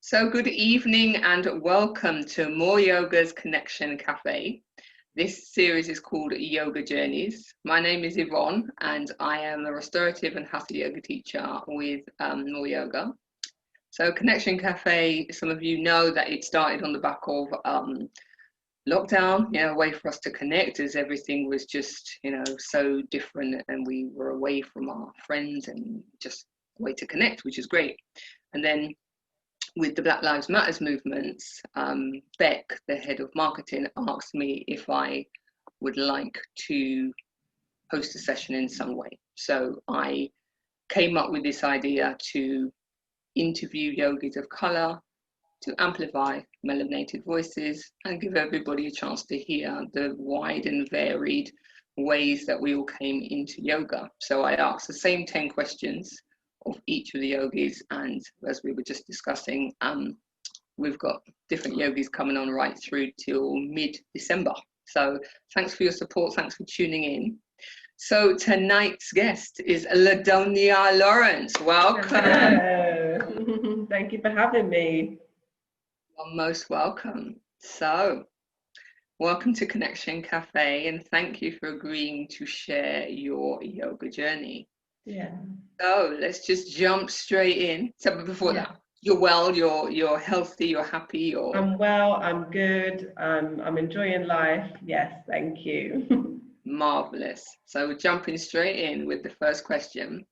So good evening and welcome to More Yoga's Connection Cafe. This series is called Yoga Journeys. My name is Yvonne and I am a restorative and hatha yoga teacher with More Yoga. So Connection Cafe, some of you know that it started on the back of lockdown, a way for us to connect as everything was just, so different and we were away from our friends and just a way to connect, which is great. And then with the Black Lives Matters movements, Beck, the head of marketing, asked me if I would like to host a session in some way. So I came up with this idea to interview yogis of colour, to amplify melanated voices and give everybody a chance to hear the wide and varied ways that we all came into yoga. So I asked the same 10 questions of each of the yogis, and as we were just discussing, we've got different yogis coming on right through till mid-December. So thanks for your support, thanks for tuning in. So tonight's guest is Lildonia Lawrence. Welcome. Hello. Thank you for having me. You're most welcome. So welcome to Connection Cafe, and thank you for agreeing to share your yoga journey. Yeah. So let's just jump straight in. So before that, you're well, you're healthy, you're happy, or I'm well, I'm good, I'm enjoying life. Yes, thank you. Marvelous. So we're jumping straight in with the first question.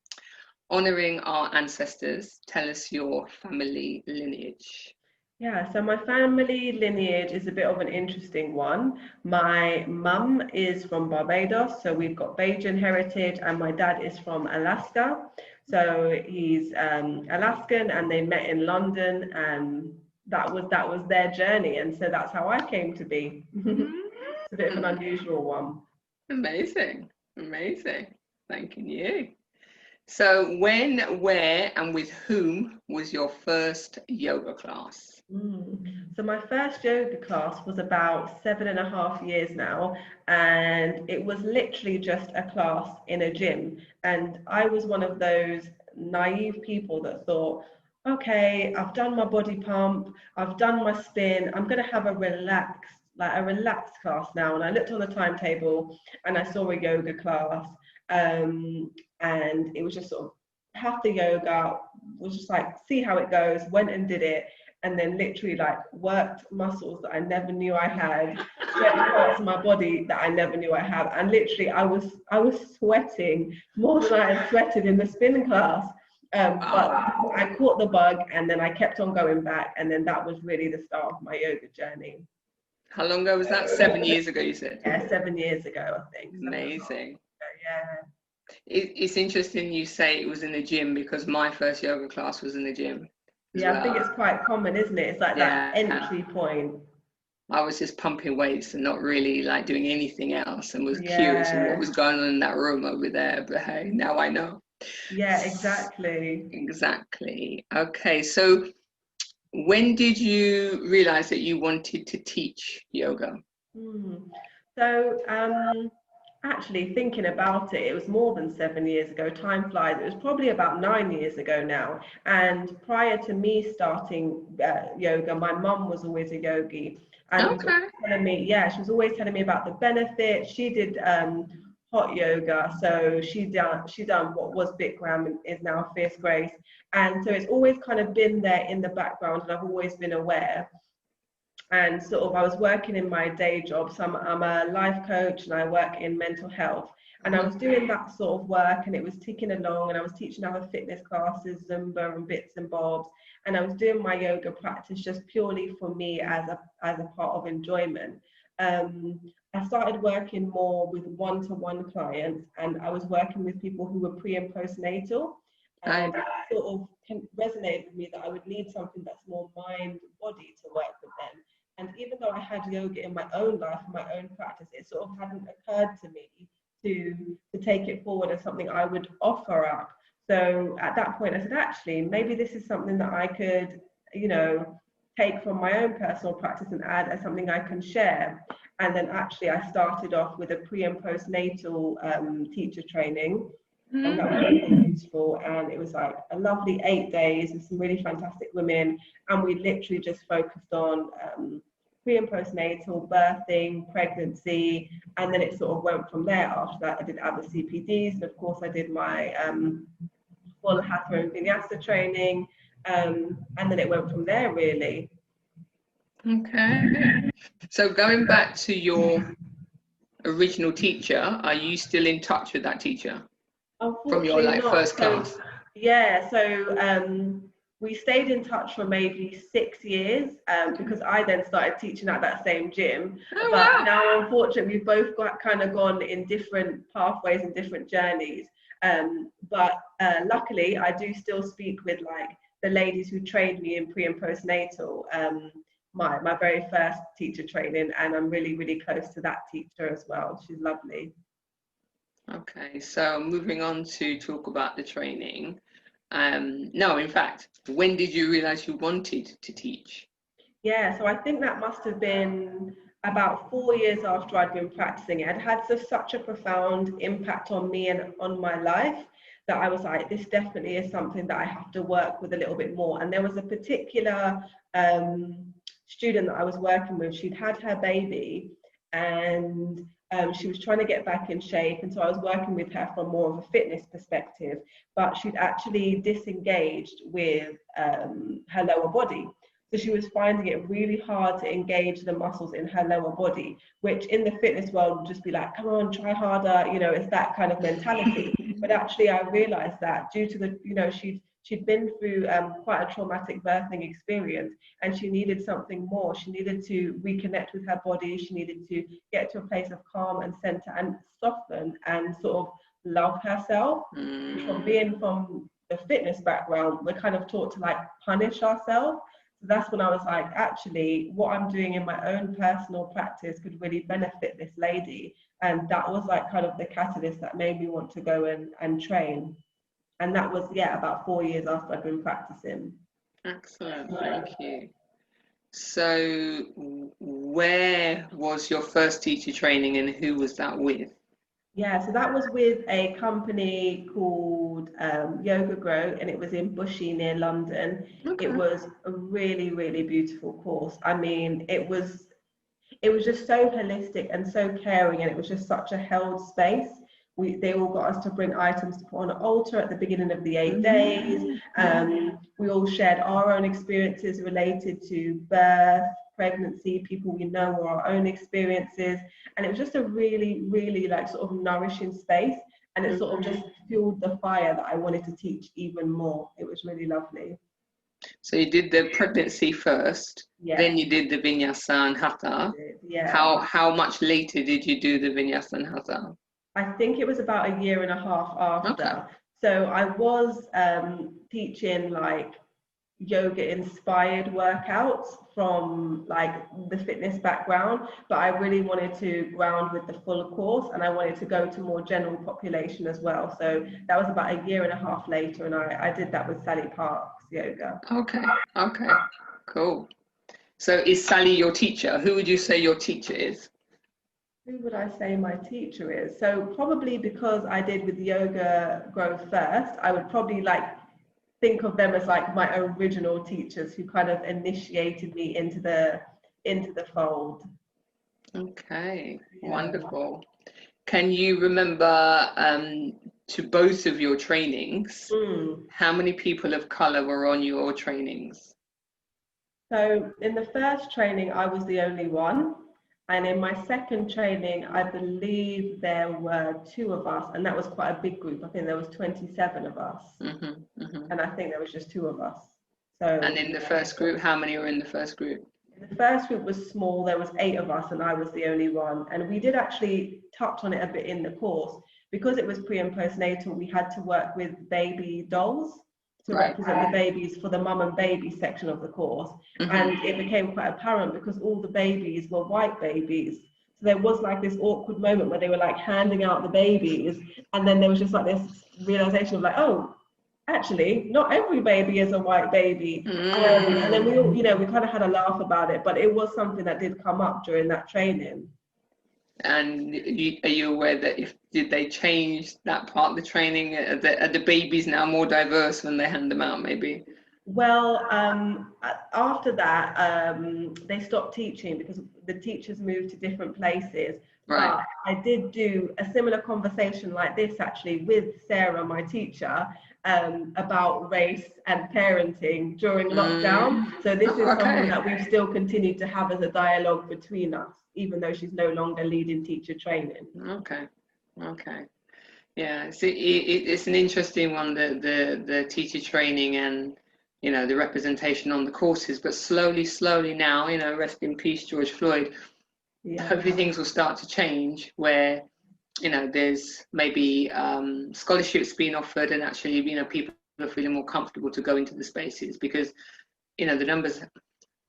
Honoring our ancestors, tell us your family lineage. Yeah, so my family lineage is a bit of an interesting one. My mum is from Barbados, so we've got Bajan heritage, and my dad is from Alaska. So he's Alaskan, and they met in London, and that was their journey, and so that's how I came to be. It's a bit of an unusual one. Amazing, amazing. Thanking you. So when, where, and with whom was your first yoga class? So my first yoga class was about 7.5 years now, and it was literally just a class in a gym. And I was one of those naive people that thought, okay, I've done my body pump, I've done my spin, I'm going to have a relaxed class now. And I looked on the timetable and I saw a yoga class, and it was just sort of hatha yoga, was just like, see how it goes, went and did it. And then literally like worked muscles that I never knew I had, sweating parts of my body that I never knew I had. And literally I was sweating more than I had sweated in the spin class. But I caught the bug, and then I kept on going back. And then that was really the start of my yoga journey. How long ago was that? 7 years ago, you said? Yeah, 7 years ago, I think. Amazing. Yeah. It's interesting you say it was in the gym, because my first yoga class was in the gym. Yeah, I think it's quite common, isn't it? It's like that entry point. I was just pumping weights and not really like doing anything else, and was curious of what was going on in that room over there. But hey, now I know. Yeah, exactly. Exactly. Okay, so when did you realize that you wanted to teach yoga? So actually thinking about it, it was more than 7 years ago. Time flies. It was probably about 9 years ago now. And prior to me starting yoga, my mum was always a yogi, and telling me, she was always telling me about the benefits. She did hot yoga, so she done what was Bikram and is now Fierce Grace, and so it's always kind of been there in the background, and I've always been aware. And sort of I was working in my day job, so I'm a life coach and I work in mental health, and I was doing that sort of work, and it was ticking along, and I was teaching other fitness classes, Zumba and bits and bobs, and I was doing my yoga practice just purely for me as a part of enjoyment. I started working more with one-to-one clients, and I was working with people who were pre and postnatal, and it sort of resonated with me that I would need something that's more mind body to work with them. And even though I had yoga in my own life, my own practice, it sort of hadn't occurred to me to take it forward as something I would offer up. So at that point, I said, actually, maybe this is something that I could, take from my own personal practice and add as something I can share. And then actually I started off with a pre and postnatal teacher training. And that was really beautiful. And it was like a lovely 8 days with some really fantastic women. And we literally just focused on pre and postnatal, birthing, pregnancy. And then it sort of went from there. After that, I did other CPDs. And of course, I did my full Hatha and Vinyasa training. And then it went from there, really. Okay. So going back to your original teacher, are you still in touch with that teacher from your like first class? Yeah, so we stayed in touch for maybe 6 years because I then started teaching at that same gym. But wow. Now, unfortunately, we've both kind of gone in different pathways and different journeys. But luckily, I do still speak with like the ladies who trained me in pre and postnatal. My very first teacher training, and I'm really, really close to that teacher as well. She's lovely. Okay, so moving on to talk about the training. No, in fact, when did you realize you wanted to teach? Yeah, so I think that must have been about 4 years after I'd been practicing it. It had such a profound impact on me and on my life that I was like, this definitely is something that I have to work with a little bit more. And there was a particular student that I was working with. She'd had her baby and she was trying to get back in shape, and so I was working with her from more of a fitness perspective, but she'd actually disengaged with her lower body. So she was finding it really hard to engage the muscles in her lower body, which in the fitness world would just be like, come on, try harder, you know, it's that kind of mentality. But actually I realized that due to the, you know, she'd been through quite a traumatic birthing experience, and she needed something more. She needed to reconnect with her body. She needed to get to a place of calm and center and soften and sort of love herself. From being from the fitness background, we're kind of taught to like punish ourselves. So that's when I was like, actually, what I'm doing in my own personal practice could really benefit this lady. And that was like kind of the catalyst that made me want to go and train. And that was, yeah, about 4 years after I'd been practicing. Excellent, thank you. So where was your first teacher training and who was that with? Yeah, so that was with a company called Yoga Grow, and it was in Bushey near London. Okay. It was a really, really beautiful course. I mean, it was just so holistic and so caring, and it was just such a held space. They all got us to bring items to put on an altar at the beginning of the 8 days. We all shared our own experiences related to birth, pregnancy, people we know, or our own experiences. And it was just a really, really like sort of nourishing space. And it sort of just fueled the fire that I wanted to teach even more. It was really lovely. So you did the pregnancy first, yeah. Then you did the Vinyasa and Hatha. Yeah. How much later did you do the Vinyasa and Hatha? I think it was about 1.5 years after. Okay. So I was teaching like yoga inspired workouts from like the fitness background, but I really wanted to ground with the full course, and I wanted to go to more general population as well. So that was about 1.5 years later, and I did that with Sally Park's yoga. Okay, cool. So is Sally your teacher? Who would you say your teacher is? Who would I say my teacher is? So probably because I did with Yoga Grow first, I would probably like think of them as like my original teachers who kind of initiated me into the fold. Okay, yeah. Wonderful. Can you remember to both of your trainings, how many people of colour were on your trainings? So in the first training, I was the only one. And in my second training, I believe there were 2 of us, and that was quite a big group. I think there was 27 of us, and I think there was just 2 of us. So. And in the first group, how many were in the first group? The first group was small. There was 8 of us, and I was the only one. And we did actually touch on it a bit in the course because it was pre and postnatal. We had to work with baby dolls to represent the babies for the mum and baby section of the course. And it became quite apparent because all the babies were white babies. So there was like this awkward moment where they were like handing out the babies, and then there was just like this realization of like, oh, actually, not every baby is a white baby. And then we all, you know, we kind of had a laugh about it, but it was something that did come up during that training. And are you aware that did they change that part of the training? Are the babies now more diverse when they hand them out, maybe? Well, after that, they stopped teaching because the teachers moved to different places. Right. But I did do a similar conversation like this actually with Sarah, my teacher, about race and parenting during lockdown. So this is something that we've still continued to have as a dialogue between us, even though she's no longer leading teacher training. Okay. Yeah, so it's an interesting one, the teacher training and, you know, the representation on the courses, but slowly now, you know, rest in peace, George Floyd. Yeah. Hopefully things will start to change where, you know, there's maybe scholarships being offered and actually, you know, people are feeling more comfortable to go into the spaces because, you know, the numbers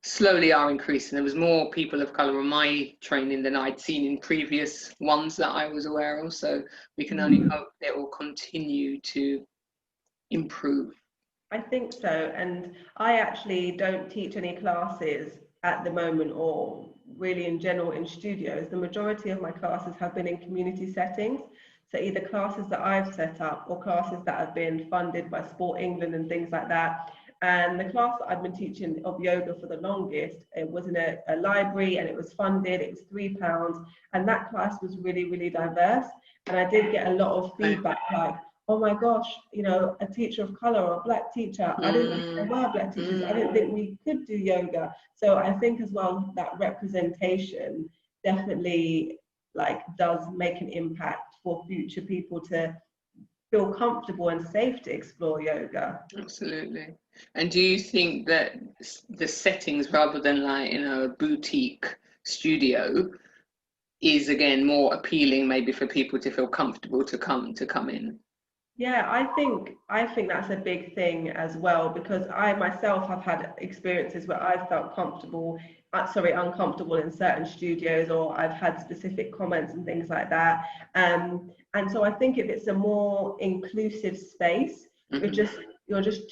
slowly are increasing. There was more people of colour on my training than I'd seen in previous ones that I was aware of. So we can only hope it will continue to improve. I think so. And I actually don't teach any classes at the moment, or really in general in studios. The majority of my classes have been in community settings. So either classes that I've set up or classes that have been funded by Sport England and things like that. And the class that I've been teaching of yoga for the longest, it was in a library and it was funded, it was £3. And that class was really, really diverse. And I did get a lot of feedback like, oh my gosh, you know, a teacher of colour or a black teacher, I didn't think there were black teachers, I didn't think we could do yoga. So I think as well that representation definitely like does make an impact for future people to feel comfortable and safe to explore yoga. Absolutely. And do you think that the settings, rather than like, you know, a boutique studio, is again more appealing maybe for people to feel comfortable to come in? Yeah, I think that's a big thing as well, because I myself have had experiences where I've felt uncomfortable in certain studios, or I've had specific comments and things like that. And so I think if it's a more inclusive space, you're just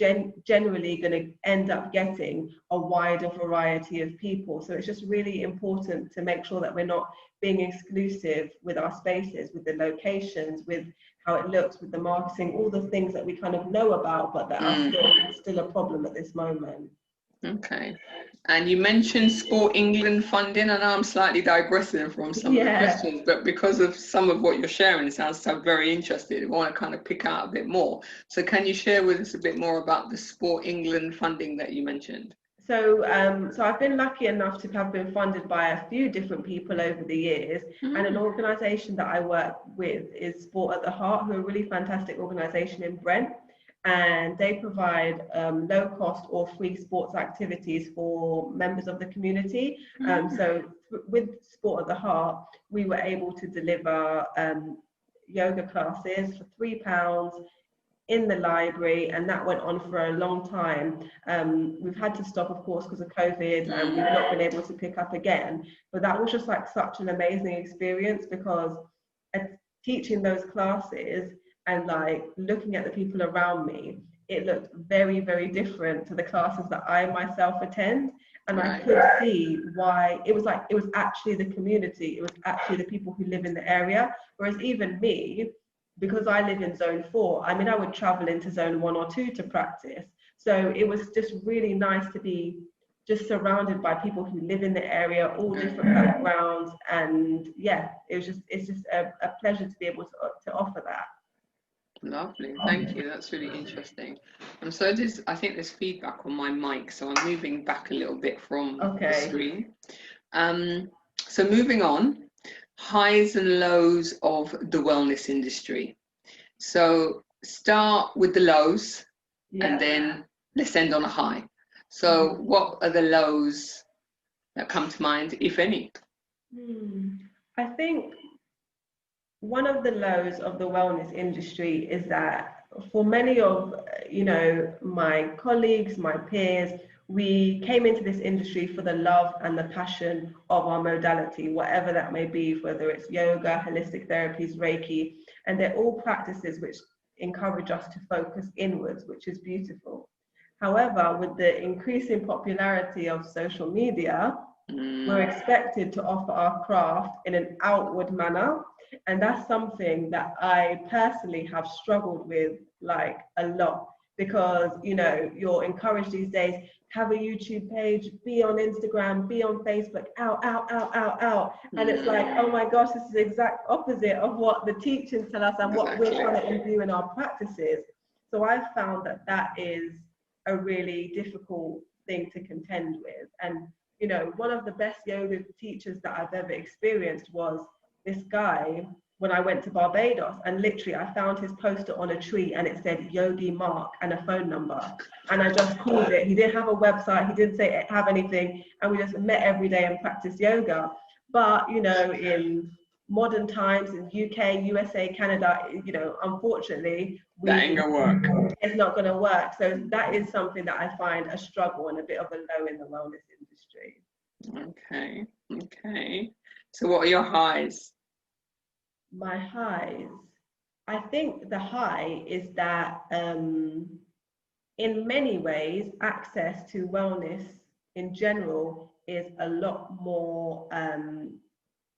generally going to end up getting a wider variety of people. So it's just really important to make sure that we're not being exclusive with our spaces, with the locations, with how it looks, with the marketing, all the things that we kind of know about, but that are still a problem at this moment. Okay. And you mentioned Sport England funding. I know I'm slightly digressing from some of the questions, but because of some of what you're sharing, it sounds so very interested. I want to kind of pick out a bit more. So can you share with us a bit more about the Sport England funding that you mentioned? So I've been lucky enough to have been funded by a few different people over the years, and an organisation that I work with is Sport at the Heart, who are a really fantastic organisation in Brent, and they provide low cost or free sports activities for members of the community. So with Sport at the Heart, we were able to deliver yoga classes for £3 in the library, and that went on for a long time. We've had to stop, of course, because of COVID, and we've not been able to pick up again. But that was just like such an amazing experience, because teaching those classes and like looking at the people around me, it looked very, very different to the classes that I myself attend. And I could see why it was actually the community, it was actually the people who live in the area. Whereas even me, because I live in zone 4, I mean, I would travel into zone 1 or 2 to practice. So it was just really nice to be just surrounded by people who live in the area, all different backgrounds. And yeah, it's just a pleasure to be able to offer that. Lovely, thank you. That's really interesting. And so I think there's feedback on my mic, so I'm moving back a little bit from the screen. So moving on, highs and lows of the wellness industry. So start with the lows, and then let's end on a high. So what are the lows that come to mind, if any? I think one of the lows of the wellness industry is that for many of, you know, my colleagues, my peers, we came into this industry for the love and the passion of our modality, whatever that may be, whether it's yoga, holistic therapies, Reiki, and they're all practices which encourage us to focus inwards, which is beautiful. However, with the increasing popularity of social media, We're expected to offer our craft in an outward manner. And that's something that I personally have struggled with like a lot, because, you know, you're encouraged these days, have a YouTube page, be on Instagram, be on Facebook, out. And it's like, oh my gosh, this is the exact opposite of what the teachings tell us and what we're trying to imbue in our practices. So I've found that that is a really difficult thing to contend with. And, you know, one of the best yoga teachers that I've ever experienced was this guy when I went to Barbados, and literally I found his poster on a tree and it said Yogi Mark and a phone number. And I just called it. He didn't have a website, he didn't say have anything, and we just met every day and practiced yoga. But, you know, in modern times, in UK, USA, Canada, you know, unfortunately, that ain't gonna work. It's not gonna work. So that is something that I find a struggle and a bit of a low in the wellness industry. Okay. So what are your highs? My highs, I think the high is that in many ways access to wellness in general is a lot more,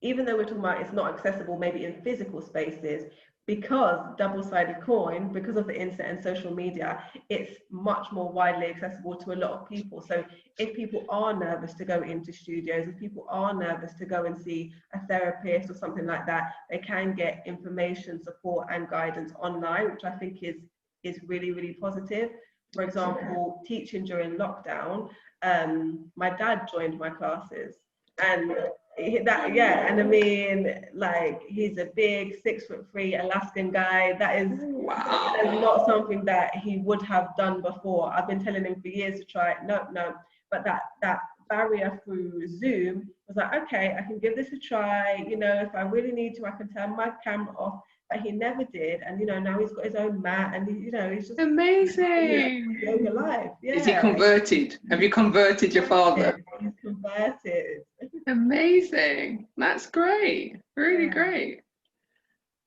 even though we're talking about it's not accessible maybe in physical spaces, because double-sided coin, because of the internet and social media, it's much more widely accessible to a lot of people. So if people are nervous to go into studios, if people are nervous to go and see a therapist or something like that, they can get information, support and guidance online, which I think is really, really positive. For example, teaching during lockdown, my dad joined my classes, and that, yeah, and I mean, like, he's a big 6'3" Alaskan guy. That is not something that he would have done before. I've been telling him for years to try it. No, but that barrier through Zoom was like, okay, I can give this a try. You know, if I really need to, I can turn my camera off. But he never did, and you know, now he's got his own mat, and you know, he's just amazing. Yoga life. Yeah. Is he converted? Have you converted your father? He's converted. Amazing. That's great. Really great.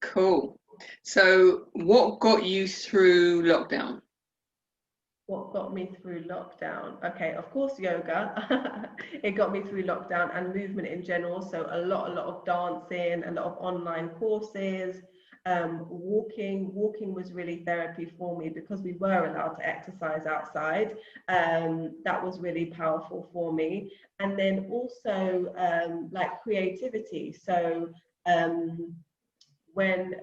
Cool. So what got you through lockdown? What got me through lockdown? Okay, of course, yoga. It got me through lockdown, and movement in general. So a lot of dancing, a lot of online courses. Walking was really therapy for me, because we were allowed to exercise outside. That was really powerful for me. And then also like creativity. So when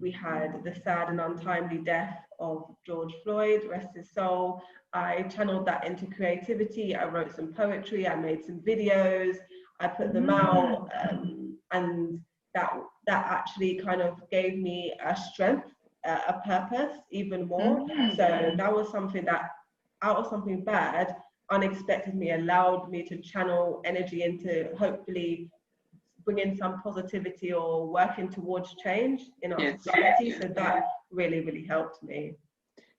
we had the sad and untimely death of George Floyd, rest his soul, I channeled that into creativity. I wrote some poetry, I made some videos, I put them out, and that actually kind of gave me a strength, a purpose even more. So that was something that, out of something bad, unexpectedly allowed me to channel energy into hopefully bringing some positivity or working towards change in our society. So that really, really helped me.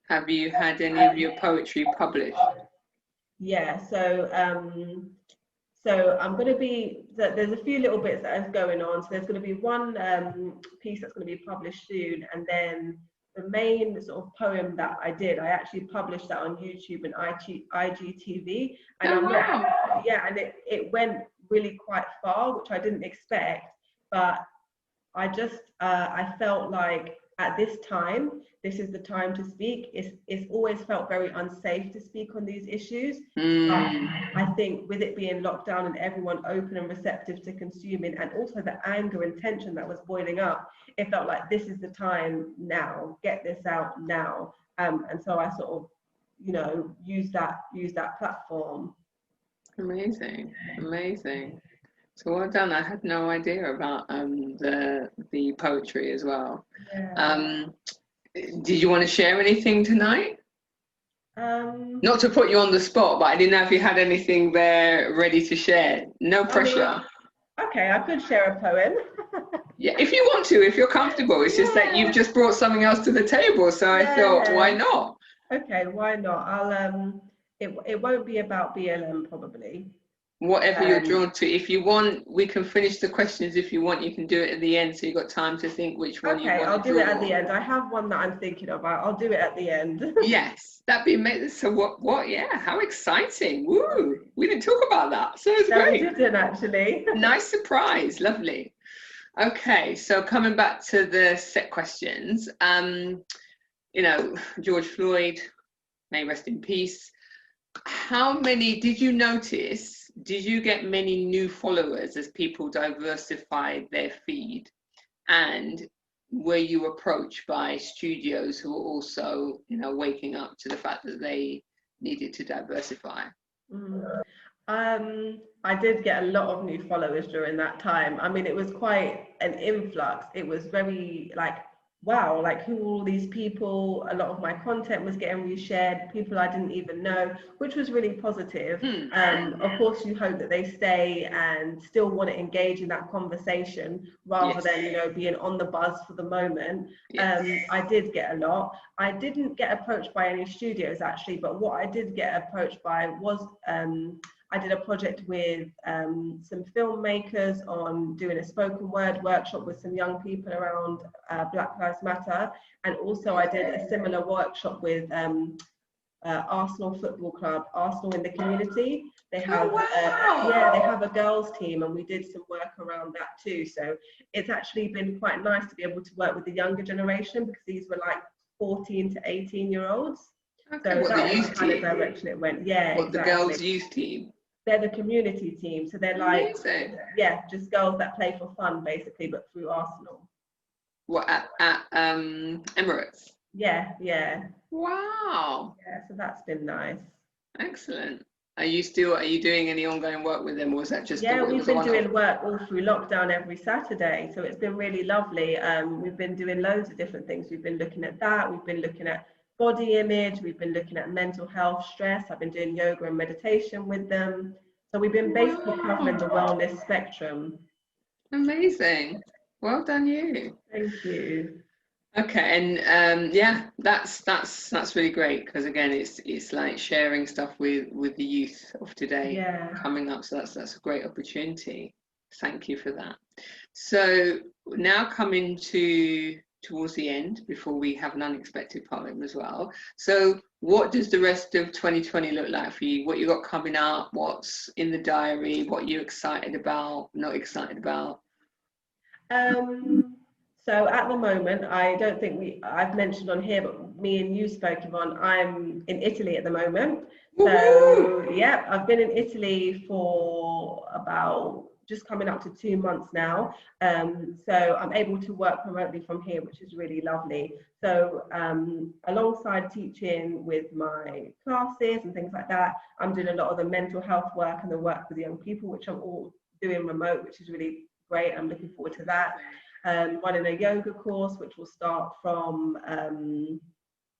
Have you had any of your poetry published? Yeah, so I'm going to be, there's a few little bits that is going on. So there's going to be one piece that's going to be published soon, and then the main sort of poem that I did, I actually published that on YouTube and IGTV, and and it went really quite far, which I didn't expect. But I just I felt like at this time, this is the time to speak. It's always felt very unsafe to speak on these issues. I think with it being locked down and everyone open and receptive to consuming, and also the anger and tension that was boiling up, it felt like this is the time now, get this out now. And so I sort of, you know, use that platform. Amazing. So well done. I had no idea about the poetry as well. Did you want to share anything tonight? Not to put you on the spot, but I didn't know if you had anything there ready to share. No pressure. Okay, I could share a poem. Yeah, if you want to, if you're comfortable. It's just that you've just brought something else to the table, so I thought, why not? Okay, why not? I'll it won't be about BLM probably. Whatever you're drawn to. If you want, we can finish the questions. If you want, you can do it at the end, so you've got time to think which one you want to I'll do it at the on. end. I have one that I'm thinking about. I'll do it at the end. Yes, that'd be amazing. So what? Yeah, how exciting. Woo! We didn't talk about that, so it's great. We didn't, actually. Nice surprise. Lovely. Okay, so coming back to the set questions, you know, George Floyd, may rest in peace. How many did you notice? Did you get many new followers as people diversified their feed? And were you approached by studios who were also, you know, waking up to the fact that they needed to diversify? I did get a lot of new followers during that time. I mean, it was quite an influx. It was very like, wow, like who are all these people? A lot of my content was getting reshared, people I didn't even know, which was really positive. Of course, you hope that they stay and still want to engage in that conversation rather than, you know, being on the buzz for the moment. I did get a lot. I didn't get approached by any studios actually, but what I did get approached by was I did a project with some filmmakers on doing a spoken word workshop with some young people around Black Lives Matter. And also I did a similar workshop with Arsenal Football Club, Arsenal in the Community. They have, they have a girls team, and we did some work around that too. So it's actually been quite nice to be able to work with the younger generation, because these were like 14 to 18-year-olds. Okay, so what, that the was youth the kind team? of direction it went. Yeah, what, exactly. The girls' youth team? They're the community team, so they're like, amazing. Yeah, just girls that play for fun, basically, but through Arsenal. What, at Emirates? Yeah. Wow. Yeah, so that's been nice. Excellent. Are you doing any ongoing work with them, or was that just? Yeah, we've been doing work all through lockdown every Saturday, so it's been really lovely. We've been doing loads of different things. We've been looking at that. We've been looking at body image. We've been looking at mental health, stress. I've been doing yoga and meditation with them. So we've been basically covering the wellness spectrum. Amazing. Well done, you. Thank you. Okay, and yeah, that's really great, because again, it's like sharing stuff with the youth of today coming up. So that's a great opportunity. Thank you for that. So now coming towards the end, before we have an unexpected poem as well. So what does the rest of 2020 look like for you? What you got coming up? What's in the diary? What you're excited about? Not excited about? So at the moment, I don't think I've mentioned on here, but me and you spoke, Yvonne, I'm in Italy at the moment. So yeah, I've been in Italy for about just coming up to 2 months now. So I'm able to work remotely from here, which is really lovely. So alongside teaching with my classes and things like that, I'm doing a lot of the mental health work and the work with young people, which I'm all doing remote, which is really great. I'm looking forward to that. Running a yoga course, which will start from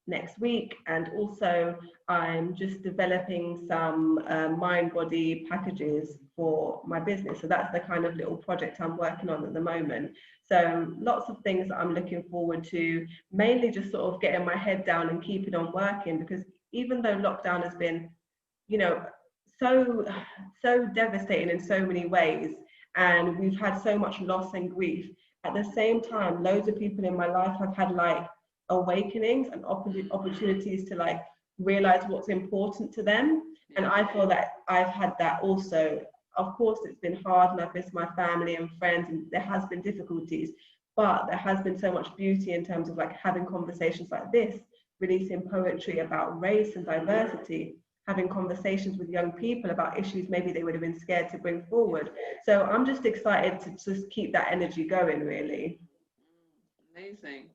next week, and also I'm just developing some mind-body packages for my business. So that's the kind of little project I'm working on at the moment. So lots of things that I'm looking forward to, mainly just sort of getting my head down and keeping on working, because even though lockdown has been, you know, so devastating in so many ways, and we've had so much loss and grief, at the same time, loads of people in my life have had like awakenings and opportunities to like realize what's important to them. And I feel that I've had that also. Of course, it's been hard, and I've missed my family and friends, and there has been difficulties, but there has been so much beauty in terms of like having conversations like this, releasing poetry about race and diversity, having conversations with young people about issues maybe they would have been scared to bring forward. So I'm just excited to just keep that energy going, really. Amazing.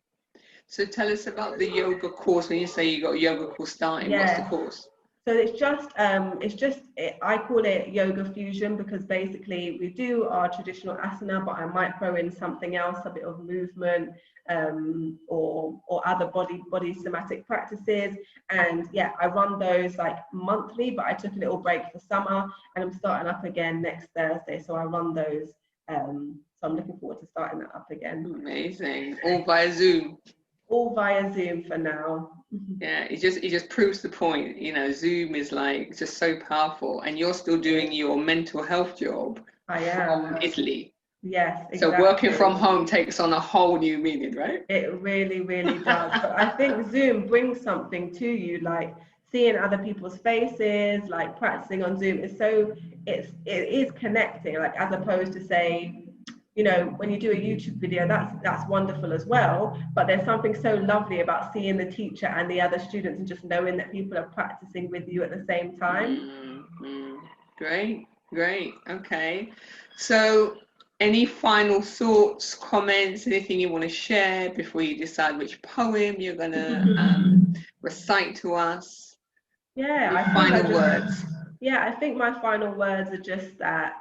So tell us about the yoga course. When you say you got a yoga course starting, what's the course? So it's just I call it yoga fusion, because basically we do our traditional asana, but I might throw in something else, a bit of movement, or other body somatic practices. And yeah, I run those like monthly, but I took a little break for summer, and I'm starting up again next Thursday. So I run those. So I'm looking forward to starting that up again. Amazing. All via Zoom. All via Zoom for now. Yeah, it just proves the point. You know, Zoom is like just so powerful, and you're still doing your mental health job I from am. Italy. Yes, So exactly. working from home takes on a whole new meaning, right? It really, really does. But I think Zoom brings something to you, like seeing other people's faces, like practicing on Zoom is so, it is connecting, like as opposed to say, you know, when you do a YouTube video, that's wonderful as well. But there's something so lovely about seeing the teacher and the other students and just knowing that people are practicing with you at the same time. Great, great. Okay. So any final thoughts, comments, anything you want to share before you decide which poem you're going to recite to us? Yeah, Any final words? Yeah, I think my final words are just that,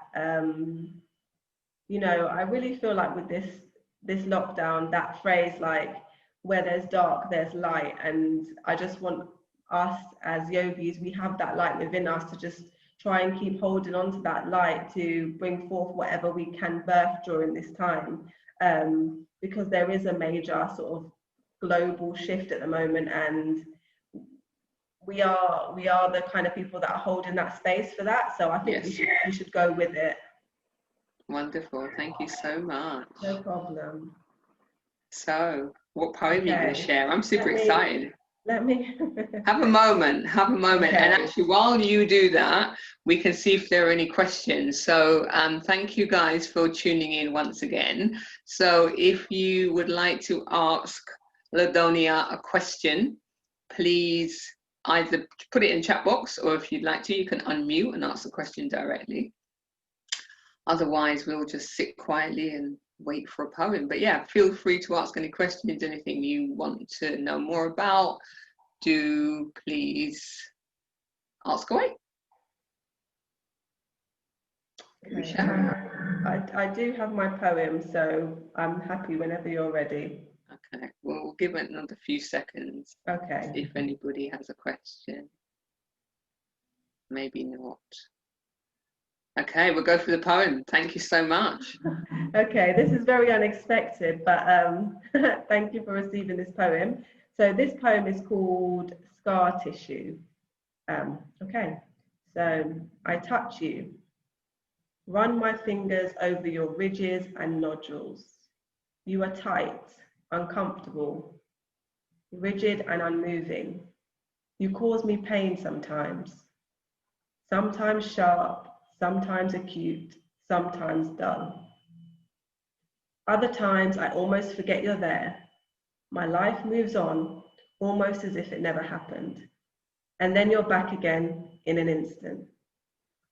you know, I really feel like with this lockdown, that phrase like where there's dark, there's light, and I just want us as yogis, we have that light within us to just try and keep holding on to that light to bring forth whatever we can birth during this time, because there is a major sort of global shift at the moment, and we are the kind of people that are holding that space for that. So I think we should go with it. Wonderful. Thank you so much. No problem. So, what poem are you going to share? I'm super excited. Let me have a moment. Okay. And actually, while you do that, we can see if there are any questions. So, thank you guys for tuning in once again. So, if you would like to ask Lildonia a question, please either put it in chat box, or if you'd like to, you can unmute and ask the question directly. Otherwise, we'll just sit quietly and wait for a poem. But yeah, feel free to ask any questions, anything you want to know more about. Do please ask away. Okay. I do have my poem, so I'm happy whenever you're ready. Okay, we'll give it another few seconds. Okay. See if anybody has a question. Maybe not. Okay, we'll go for the poem. Thank you so much. Okay, this is very unexpected, but thank you for receiving this poem. So this poem is called Scar Tissue. Okay, so I touch you. Run my fingers over your ridges and nodules. You are tight, uncomfortable, rigid and unmoving. You cause me pain sometimes sharp, sometimes acute, sometimes dull. Other times I almost forget you're there. My life moves on, almost as if it never happened. And then you're back again in an instant.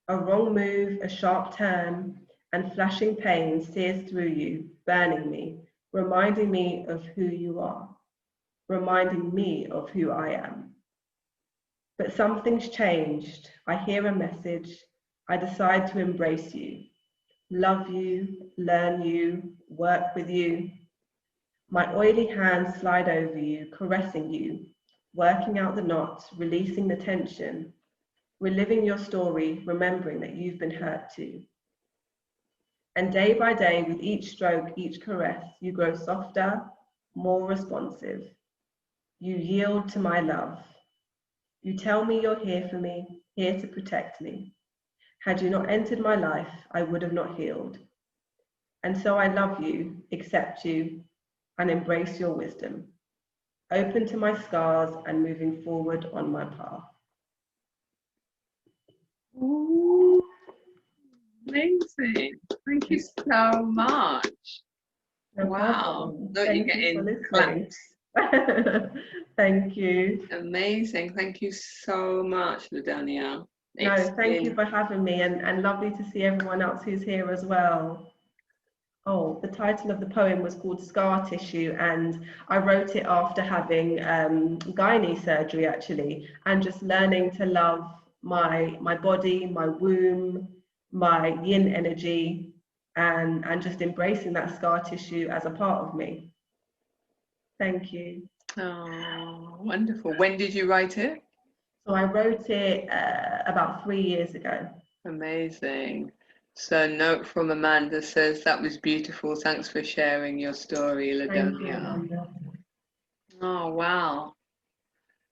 A wrong move, a sharp turn, and flashing pain sears through you, burning me, reminding me of who you are, reminding me of who I am. But something's changed. I hear a message. I decide to embrace you, love you, learn you, work with you. My oily hands slide over you, caressing you, working out the knots, releasing the tension, reliving your story, remembering that you've been hurt too. And day by day, with each stroke, each caress, you grow softer, more responsive. You yield to my love. You tell me you're here for me, here to protect me. Had you not entered my life, I would have not healed. And so I love you, accept you, and embrace your wisdom. Open to my scars and moving forward on my path. Ooh, amazing. Thank you so much. No wow. Look, you're getting claps. Thank you. Amazing. Thank you so much, Lildonia. No, thank you for having me, and lovely to see everyone else who's here as well. Oh, the title of the poem was called Scar Tissue, and I wrote it after having gynae surgery, actually, and just learning to love my body, my womb, my yin energy, and just embracing that scar tissue as a part of me. Thank you. Oh, wonderful. When did you write it? So I wrote it about 3 years ago. Amazing. So a note from Amanda says, that was beautiful. Thanks for sharing your story, Lildonia. Oh, wow.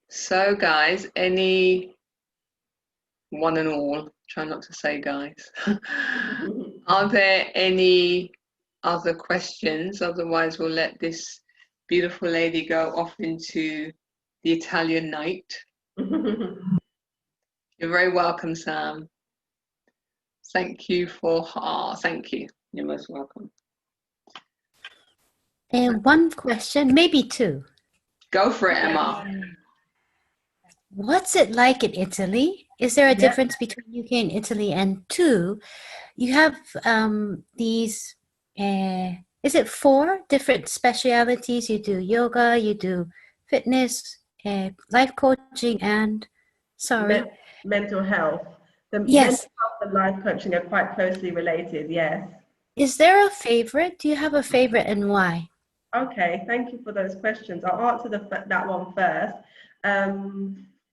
So, guys, any one and all, try not to say guys, are there any other questions? Otherwise, we'll let this beautiful lady go off into the Italian night. You're very welcome, Sam. Thank you for, thank you. You're most welcome. And one question, maybe two. Go for it, Emma. What's it like in Italy? Is there a difference between UK and Italy? And two, you have these, is it 4 different specialities? You do yoga, you do fitness, life coaching, and, mental health. The yes. mental health and life coaching are quite closely related, yes. Is there a favorite? Do you have a favorite and why? Okay, thank you for those questions. I'll answer that one first.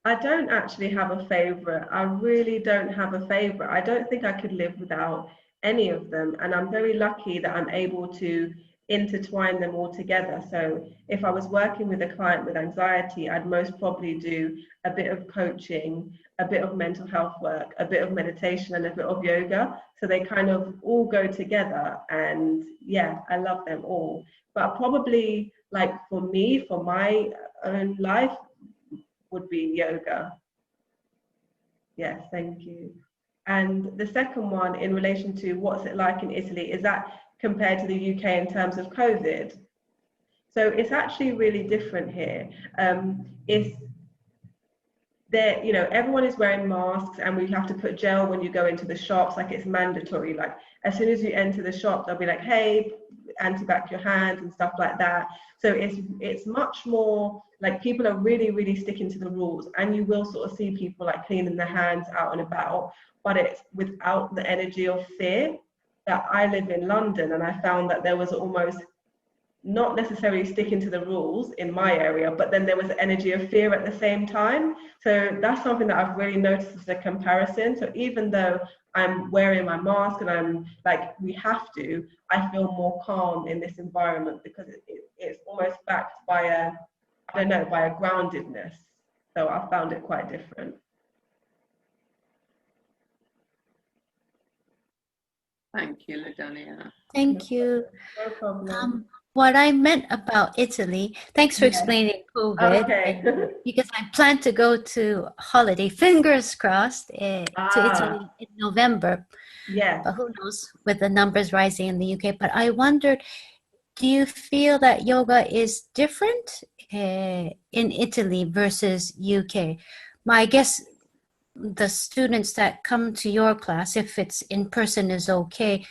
I don't actually have a favorite. I really don't have a favorite. I don't think I could live without any of them. And I'm very lucky that I'm able to intertwine them all together. So if I was working with a client with anxiety, I'd most probably do a bit of coaching, a bit of mental health work, a bit of meditation, and a bit of yoga. So they kind of all go together. And yeah, I love them all. But probably, like for me, for my own life, would be yoga. Yes, thank you. And the second one, in relation to what's it like in Italy, is that compared to the UK in terms of COVID? So it's actually really different here. It's there, you know, everyone is wearing masks, and we have to put gel when you go into the shops, like it's mandatory. Like as soon as you enter the shop, they'll be like, hey, anti-bac your hands and stuff like that. So it's much more like people are really, really sticking to the rules, and you will sort of see people like cleaning their hands out and about, but it's without the energy of fear. That I live in London, and I found that there was almost not necessarily sticking to the rules in my area, but then there was the energy of fear at the same time. So that's something that I've really noticed as a comparison. So even though I'm wearing my mask and I'm like, we have to, I feel more calm in this environment because it's almost backed by a, I don't know, by a groundedness. So I found it quite different. Thank you, Lildonia. Thank you. No problem. What I meant about Italy, thanks for explaining COVID, Okay. because I plan to go to holiday, fingers crossed, to Italy in November. Yeah. But who knows with the numbers rising in the UK. But I wondered, do you feel that yoga is different in Italy versus UK? I guess the students that come to your class, if it's in person, is okay.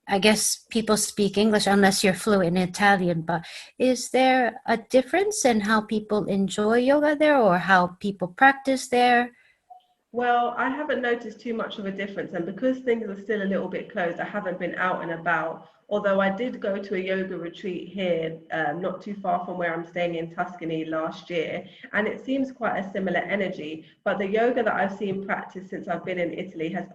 I guess people speak English unless you're fluent in Italian, but is there a difference in how people enjoy yoga there or how people practice there? Well, I haven't noticed too much of a difference, and because things are still a little bit closed, I haven't been out and about. Although I did go to a yoga retreat here, not too far from where I'm staying in Tuscany last year, and it seems quite a similar energy. But the yoga that I've seen practice since I've been in Italy has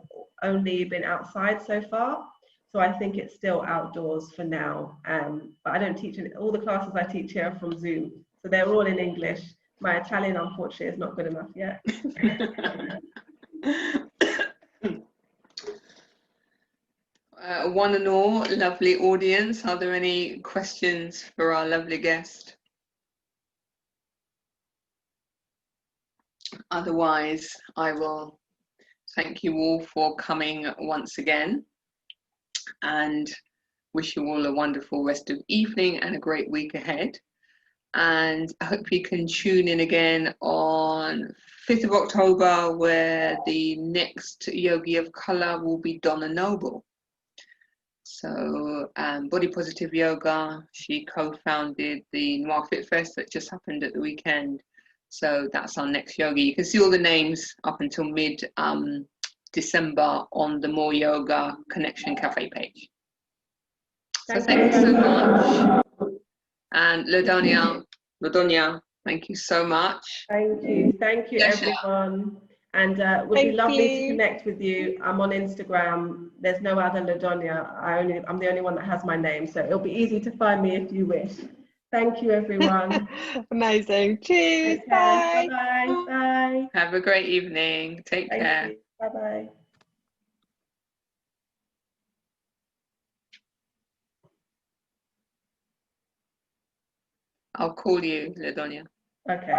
only been outside so far. So I think it's still outdoors for now. But I don't teach all the classes I teach here are from Zoom, so they're all in English. My Italian, unfortunately, is not good enough yet. One and all, lovely audience, are there any questions for our lovely guest? Otherwise, I will thank you all for coming once again and wish you all a wonderful rest of evening and a great week ahead. And I hope you can tune in again on 5th of October, where the next Yogi of Colour will be Donna Noble. So Body Positive Yoga, she co-founded the Noir Fit Fest that just happened at the weekend. So that's our next yogi. You can see all the names up until mid-December on the More Yoga Connection Cafe page. So thank you so much. And Lildonia, thank you so much. Thank you everyone. And it would be lovely to connect with you. I'm on Instagram. There's no other Lildonia. I'm the only one that has my name, so it'll be easy to find me if you wish. Thank you, everyone. Amazing. Cheers. Take care. Bye. Bye-bye. Bye. Have a great evening. Take Thank care. you. Bye-bye. I'll call you, Lildonia. Okay.